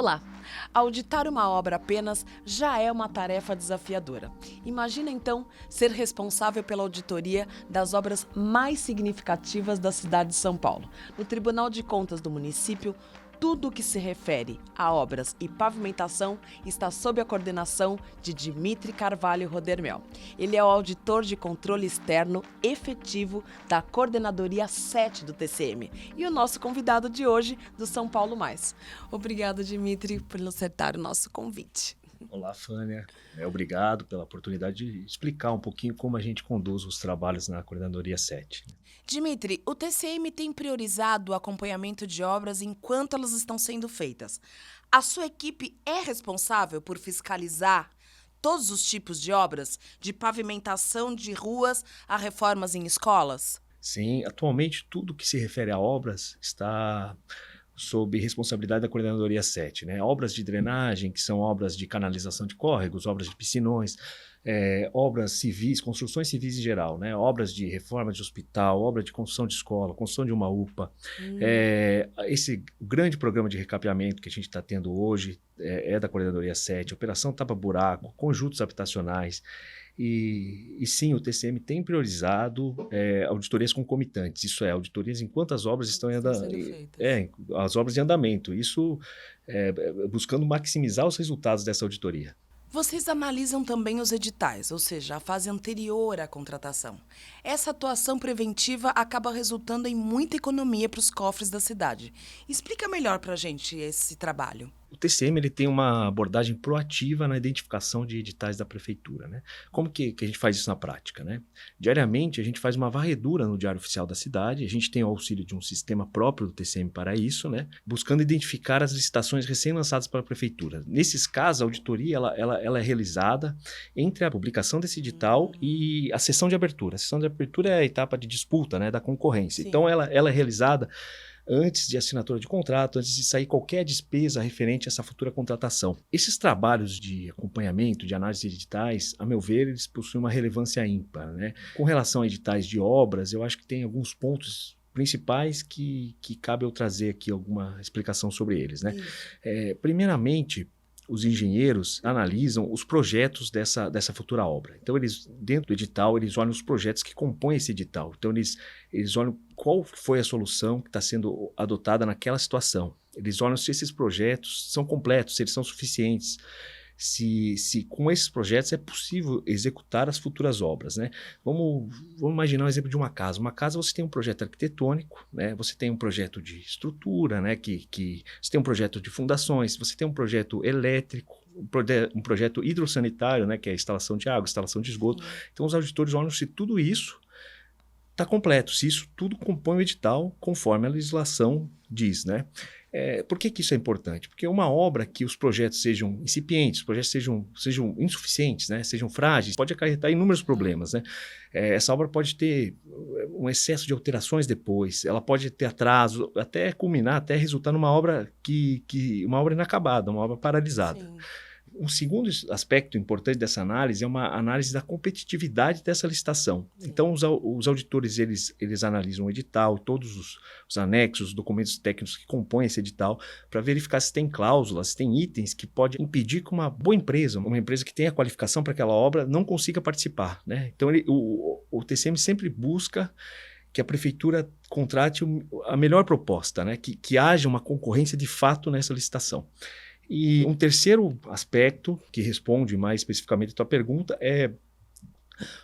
Olá! Auditar uma obra apenas já é uma tarefa desafiadora. Imagina então ser responsável pela auditoria das obras mais significativas da cidade de São Paulo. No Tribunal de Contas do município, tudo o que se refere a obras e pavimentação está sob a coordenação de Dimitri Carvalho Rodermel. Ele é o auditor de controle externo efetivo da Coordenadoria 7 do TCM e o nosso convidado de hoje do São Paulo Mais. Obrigada, Dimitri, por acertar o nosso convite. Olá, Fânia. Obrigado pela oportunidade de explicar um pouquinho como a gente conduz os trabalhos na Coordenadoria 7. Dimitri, o TCM tem priorizado o acompanhamento de obras enquanto elas estão sendo feitas. A sua equipe é responsável por fiscalizar todos os tipos de obras, de pavimentação de ruas a reformas em escolas? Sim, atualmente tudo que se refere a obras está sob responsabilidade da Coordenadoria 7, né? Obras de drenagem, que são obras de canalização de córregos, obras de piscinões, obras civis, construções civis em geral, né? Obras de reforma de hospital, obra de construção de escola, construção de uma UPA. Esse grande programa de recapeamento que a gente está tendo hoje é da Coordenadoria 7, Operação Tapa Buraco, conjuntos habitacionais. E sim, o TCM tem priorizado auditorias concomitantes, isso é, auditorias enquanto as obras estão em as obras em andamento, isso buscando maximizar os resultados dessa auditoria. Vocês analisam também os editais, ou seja, a fase anterior à contratação. Essa atuação preventiva acaba resultando em muita economia para os cofres da cidade. Explica melhor para a gente esse trabalho. O TCM ele tem uma abordagem proativa na identificação de editais da prefeitura, né? Como que a gente faz isso na prática, né? Diariamente, a gente faz uma varredura no Diário Oficial da cidade, a gente tem o auxílio de um sistema próprio do TCM para isso, né? Buscando identificar as licitações recém-lançadas pela prefeitura. Nesses casos, a auditoria ela é realizada entre a publicação desse edital e a sessão de abertura. A sessão de abertura é a etapa de disputa, né, da concorrência. Sim. Então, ela é realizada antes de assinatura de contrato, antes de sair qualquer despesa referente a essa futura contratação. Esses trabalhos de acompanhamento, de análise de editais, a meu ver, eles possuem uma relevância ímpar, né? Com relação a editais de obras, eu acho que tem alguns pontos principais que cabe eu trazer aqui alguma explicação sobre eles, né? Primeiramente, os engenheiros analisam os projetos dessa futura obra. Então, eles, dentro do edital, eles olham os projetos que compõem esse edital. Então, eles olham qual foi a solução que está sendo adotada naquela situação. Eles olham se esses projetos são completos, se eles são suficientes, se com esses projetos é possível executar as futuras obras, né? Vamos imaginar um exemplo de uma casa. Uma casa, você tem um projeto arquitetônico, né? Você tem um projeto de estrutura, né? Você tem um projeto de fundações, você tem um projeto elétrico, um projeto hidrossanitário, né? Que é a instalação de água, instalação de esgoto. Então, os auditores olham se tudo isso está completo, se isso tudo compõe o edital conforme a legislação diz, né? Por que isso é importante? Porque uma obra que os projetos sejam incipientes, os projetos sejam insuficientes, né? Sejam frágeis, pode acarretar inúmeros problemas, né? Essa obra pode ter um excesso de alterações depois, ela pode ter atraso, até culminar, até resultar numa obra uma obra inacabada, uma obra paralisada. Sim. Um segundo aspecto importante dessa análise é uma análise da competitividade dessa licitação. Sim. Então, os auditores eles analisam o edital, todos os anexos, os documentos técnicos que compõem esse edital, para verificar se tem cláusulas, se tem itens que podem impedir que uma boa empresa, uma empresa que tenha qualificação para aquela obra, não consiga participar, né? Então, o TCM sempre busca que a prefeitura contrate a melhor proposta, né? Que haja uma concorrência de fato nessa licitação. E um terceiro aspecto, que responde mais especificamente a tua pergunta, é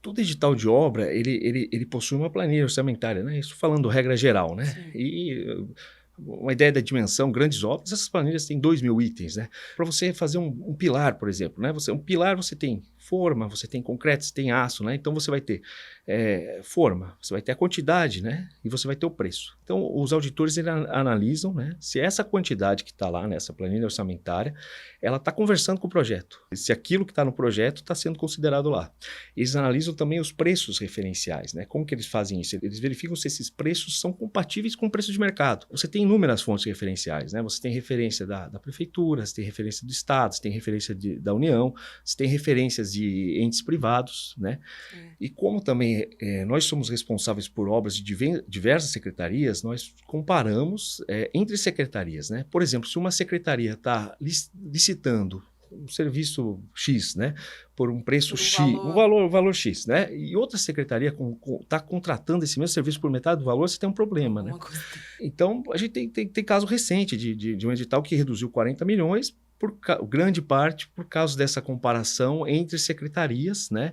todo edital de obra, ele possui uma planilha orçamentária, né? Isso falando regra geral, né? Sim. E uma ideia da dimensão, grandes obras, essas planilhas têm 2.000 itens, né? Para você fazer um pilar, por exemplo, né? Um pilar você tem forma, você tem concreto, você tem aço, né? Então você vai ter forma, você vai ter a quantidade, né? E você vai ter o preço. Então os auditores analisam, né? Se essa quantidade que está lá nessa planilha orçamentária, ela está conversando com o projeto. Se aquilo que está no projeto está sendo considerado lá. Eles analisam também os preços referenciais, né? Como que eles fazem isso? Eles verificam se esses preços são compatíveis com o preço de mercado. Você tem inúmeras fontes referenciais, né? Você tem referência da prefeitura, você tem referência do Estado, você tem referência da União, você tem referências de de entes privados, né? E como também nós somos responsáveis por obras de diversas secretarias, nós comparamos entre secretarias, né? Por exemplo, se uma secretaria está licitando um serviço X, né, por um preço X, um valor X, né, e outra secretaria está contratando esse mesmo serviço por metade do valor, você tem um problema, né? Então, a gente tem caso recente de um edital que reduziu 40 milhões, grande parte por causa dessa comparação entre secretarias, né?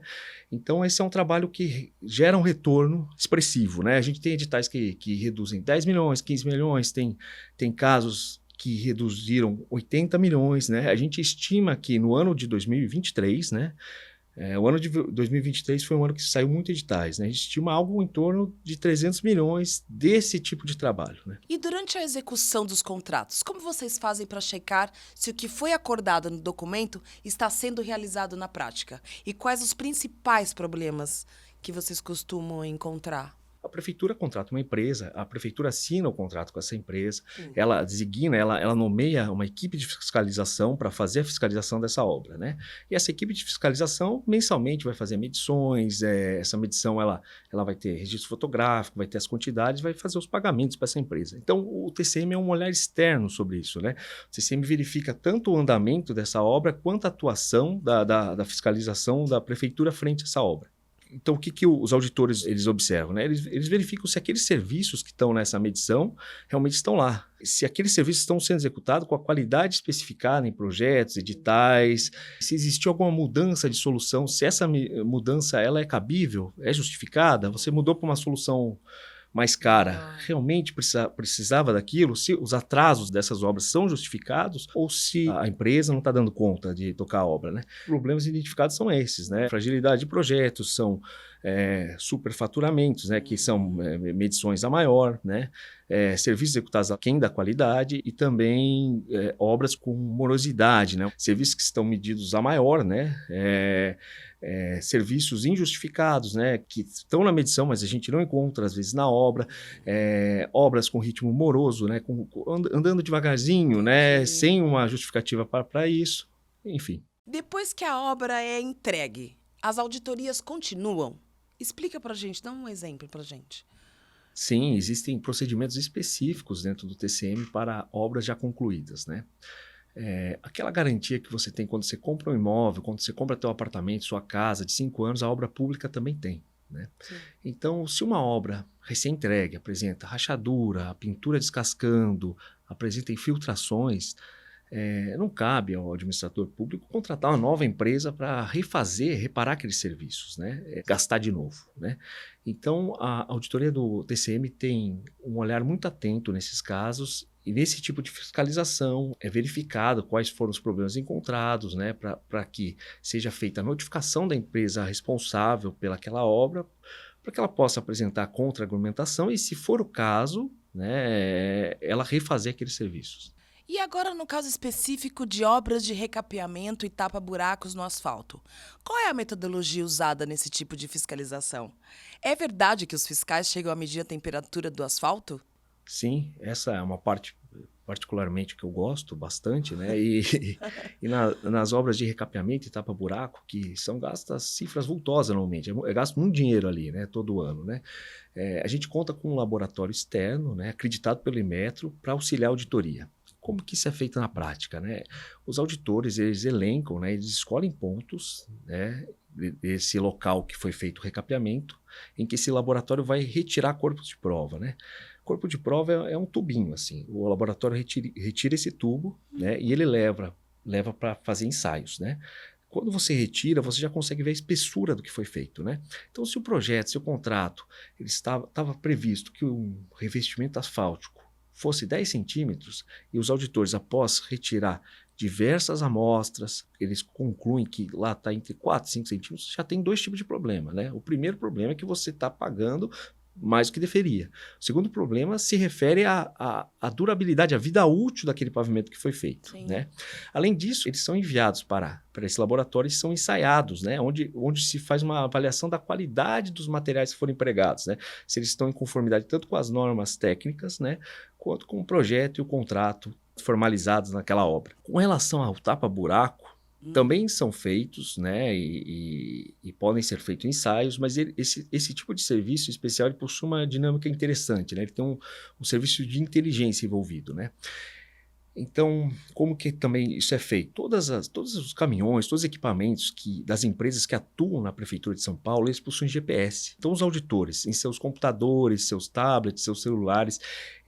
Então, esse é um trabalho que gera um retorno expressivo, né? A gente tem editais que reduzem 10 milhões, 15 milhões, tem casos que reduziram 80 milhões, né? A gente estima que no ano de 2023, né? O ano de 2023 foi um ano que saiu muito editais, né? A gente estima algo em torno de 300 milhões desse tipo de trabalho, né? E durante a execução dos contratos, como vocês fazem para checar se o que foi acordado no documento está sendo realizado na prática? E quais os principais problemas que vocês costumam encontrar? A prefeitura contrata uma empresa, a prefeitura assina o contrato com essa empresa, ela designa, ela nomeia uma equipe de fiscalização para fazer a fiscalização dessa obra, né? E essa equipe de fiscalização mensalmente vai fazer medições, essa medição ela vai ter registro fotográfico, vai ter as quantidades, vai fazer os pagamentos para essa empresa. Então, o TCM é um olhar externo sobre isso, né? O TCM verifica tanto o andamento dessa obra quanto a atuação da fiscalização da prefeitura frente a essa obra. Então, o que os auditores eles observam, né? Eles verificam se aqueles serviços que estão nessa medição realmente estão lá. Se aqueles serviços estão sendo executados com a qualidade especificada em projetos, editais, se existiu alguma mudança de solução, se essa mudança ela é cabível, é justificada, você mudou para uma solução mais cara, realmente precisava daquilo, se os atrasos dessas obras são justificados ou se a empresa não está dando conta de tocar a obra, né? Problemas identificados são esses, né? Fragilidade de projetos, são superfaturamentos, né? Que são medições a maior, né? Serviços executados aquém da qualidade e também obras com morosidade, né? Serviços que estão medidos a maior, né? Serviços injustificados, né, que estão na medição, mas a gente não encontra às vezes na obra, obras com ritmo moroso, né, andando devagarzinho, né, sem uma justificativa para isso, enfim. Depois que a obra é entregue, as auditorias continuam? Explica para a gente, dá um exemplo para a gente. Sim, existem procedimentos específicos dentro do TCM para obras já concluídas, né? Aquela garantia que você tem quando você compra um imóvel, quando você compra teu apartamento, sua casa de 5 anos, a obra pública também tem, né? Então, se uma obra recém-entregue apresenta rachadura, a pintura descascando, apresenta infiltrações, não cabe ao administrador público contratar uma nova empresa para reparar aqueles serviços, né? Gastar de novo, né? Então, a auditoria do TCM tem um olhar muito atento nesses casos. E nesse tipo de fiscalização é verificado quais foram os problemas encontrados, né, para que seja feita a notificação da empresa responsável pelaquela obra, para que ela possa apresentar contra-argumentação e, se for o caso, né, ela refazer aqueles serviços. E agora, no caso específico de obras de recapeamento e tapa-buracos no asfalto, qual é a metodologia usada nesse tipo de fiscalização? É verdade que os fiscais chegam a medir a temperatura do asfalto? Sim, essa é uma parte particularmente que eu gosto bastante, né? E nas obras de recapeamento e tapa-buraco, que são gastas cifras vultosas normalmente, é gasto muito dinheiro ali, né? Todo ano, né? A gente conta com um laboratório externo, né? Acreditado pelo Inmetro, para auxiliar a auditoria. Como que isso é feito na prática, né? Os auditores, eles elencam, né? Eles escolhem pontos, né? Desse local que foi feito o recapeamento, em que esse laboratório vai retirar corpos de prova, né? Corpo de prova é um tubinho, assim. O laboratório retira esse tubo, né? E ele leva para fazer ensaios, né? Quando você retira, você já consegue ver a espessura do que foi feito, né? Então, se o projeto, se o contrato, ele estava previsto que um revestimento asfáltico fosse 10 centímetros, e os auditores, após retirar diversas amostras, eles concluem que lá está entre 4 e 5 centímetros, já tem 2 tipos de problema, né? O primeiro problema é que você está pagando mais do que deveria. O segundo problema se refere à durabilidade, à vida útil daquele pavimento que foi feito, né? Além disso, eles são enviados para esse laboratório e são ensaiados, né? Onde se faz uma avaliação da qualidade dos materiais que foram empregados, né? Se eles estão em conformidade tanto com as normas técnicas, né? Quanto com o projeto e o contrato formalizados naquela obra. Com relação ao tapa-buraco, Também são feitos, né, e podem ser feitos ensaios, mas esse tipo de serviço especial ele possui uma dinâmica interessante, né? Ele tem um serviço de inteligência envolvido, né? Então, como que também isso é feito? Todos os caminhões, todos os equipamentos das empresas que atuam na Prefeitura de São Paulo, eles possuem GPS. Então, os auditores, em seus computadores, seus tablets, seus celulares,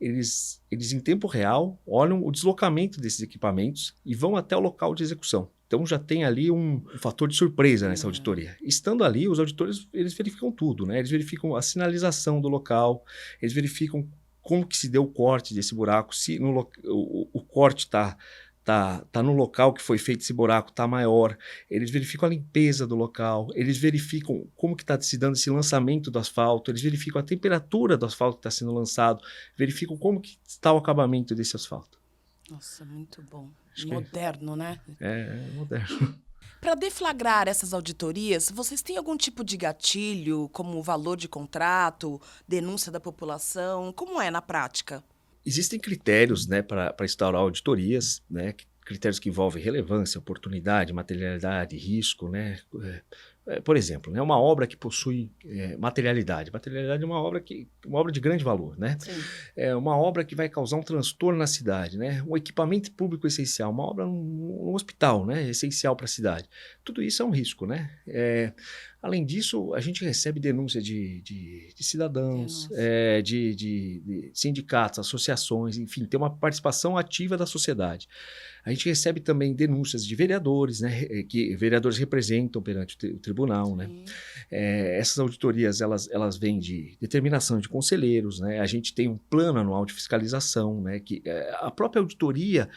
eles em tempo real olham o deslocamento desses equipamentos e vão até o local de execução. Então, já tem ali um fator de surpresa nessa auditoria. Estando ali, os auditores eles verificam tudo, né? Eles verificam a sinalização do local, eles verificam como que se deu o corte desse buraco, se o corte está no local que foi feito esse buraco, está maior. Eles verificam a limpeza do local, eles verificam como que está se dando esse lançamento do asfalto, eles verificam a temperatura do asfalto que está sendo lançado, verificam como que está o acabamento desse asfalto. Nossa, muito bom. Moderno, né? É moderno. Para deflagrar essas auditorias, vocês têm algum tipo de gatilho, como valor de contrato, denúncia da população? Como é na prática? Existem critérios, né, para instaurar auditorias, né, critérios que envolvem relevância, oportunidade, materialidade, risco, né? Por exemplo, né, uma obra que possui materialidade. Materialidade é uma obra de grande valor, né? Sim. É uma obra que vai causar um transtorno na cidade, né? Um equipamento público essencial, uma obra num hospital, né? Essencial para a cidade. Tudo isso é um risco, né? Além disso, a gente recebe denúncia de cidadãos, de sindicatos, associações, enfim, tem uma participação ativa da sociedade. A gente recebe também denúncias de vereadores, né, que vereadores representam perante o tribunal, né? Essas auditorias, elas vêm de determinação de conselheiros, né? A gente tem um plano anual de fiscalização, né? Que a própria auditoria,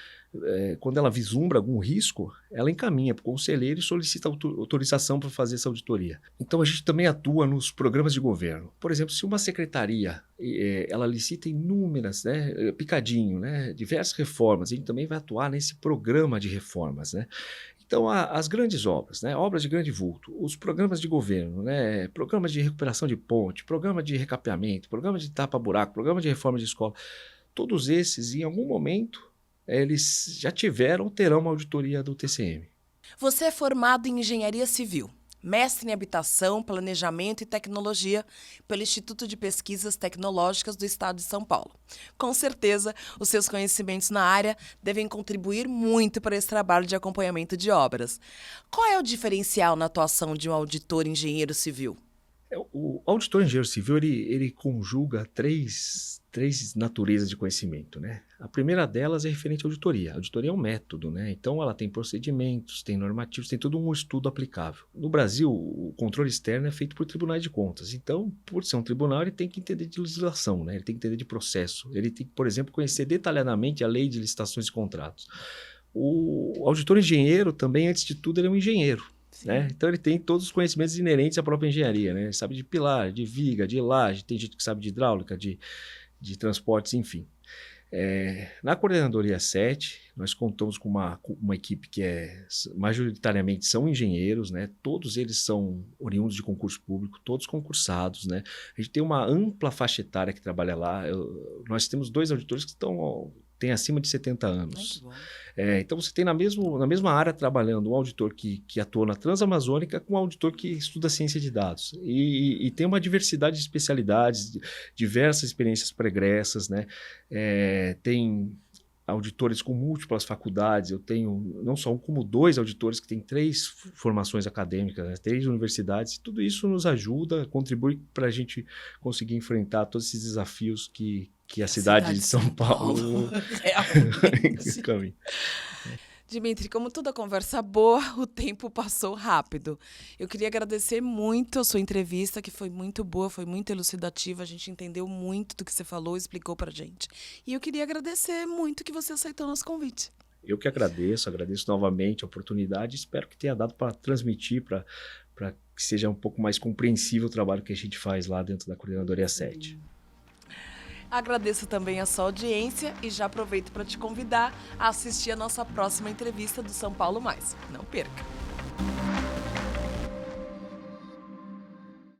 quando ela vislumbra algum risco, ela encaminha para o conselheiro e solicita autorização para fazer essa auditoria. Então, a gente também atua nos programas de governo. Por exemplo, se uma secretaria ela licita inúmeras, né, picadinho, né, diversas reformas, a gente também vai atuar nesse programa de reformas, né? Então, as grandes obras, né, obras de grande vulto, os programas de governo, né, programas de recuperação de ponte, programa de recapeamento, programa de tapa-buraco, programa de reforma de escola, todos esses, em algum momento, eles já tiveram ou terão uma auditoria do TCM. Você é formado em Engenharia Civil, mestre em Habitação, Planejamento e Tecnologia pelo Instituto de Pesquisas Tecnológicas do Estado de São Paulo. Com certeza, os seus conhecimentos na área devem contribuir muito para esse trabalho de acompanhamento de obras. Qual é o diferencial na atuação de um auditor engenheiro civil? O auditor engenheiro civil, ele conjuga três naturezas de conhecimento, né? A primeira delas é referente à auditoria. A auditoria é um método, né? Então, ela tem procedimentos, tem normativos, tem todo um estudo aplicável. No Brasil, o controle externo é feito por tribunais de contas. Então, por ser um tribunal, ele tem que entender de legislação, né? Ele tem que entender de processo. Ele tem que, por exemplo, conhecer detalhadamente a lei de licitações e contratos. O auditor engenheiro também, antes de tudo, ele é um engenheiro. Né? Então ele tem todos os conhecimentos inerentes à própria engenharia, né? Ele sabe de pilar, de viga, de laje, tem gente que sabe de hidráulica, de transportes, enfim. Na Coordenadoria 7, nós contamos com uma equipe que majoritariamente são engenheiros, né? Todos eles são oriundos de concurso público, todos concursados, né? A gente tem uma ampla faixa etária que trabalha lá. Nós temos 2 auditores que têm acima de 70 anos. Então, você tem na mesma área trabalhando um auditor que atua na Transamazônica com um auditor que estuda ciência de dados. E tem uma diversidade de especialidades, diversas experiências pregressas, né? Tem auditores com múltiplas faculdades. Eu tenho não só um, como 2 auditores que têm 3 formações acadêmicas, né? 3 universidades. Tudo isso nos ajuda, contribui para a gente conseguir enfrentar todos esses desafios que a cidade de São Paulo realmente. Dimitri, como toda conversa boa, o tempo passou rápido. Eu queria agradecer muito a sua entrevista, que foi muito boa, foi muito elucidativa. A gente entendeu muito do que você falou, explicou pra gente. E eu queria agradecer muito que você aceitou o nosso convite. Eu que agradeço novamente a oportunidade. Espero que tenha dado para transmitir, para que seja um pouco mais compreensível o trabalho que a gente faz lá dentro da Coordenadoria 7. Agradeço também a sua audiência e já aproveito para te convidar a assistir a nossa próxima entrevista do São Paulo Mais. Não perca!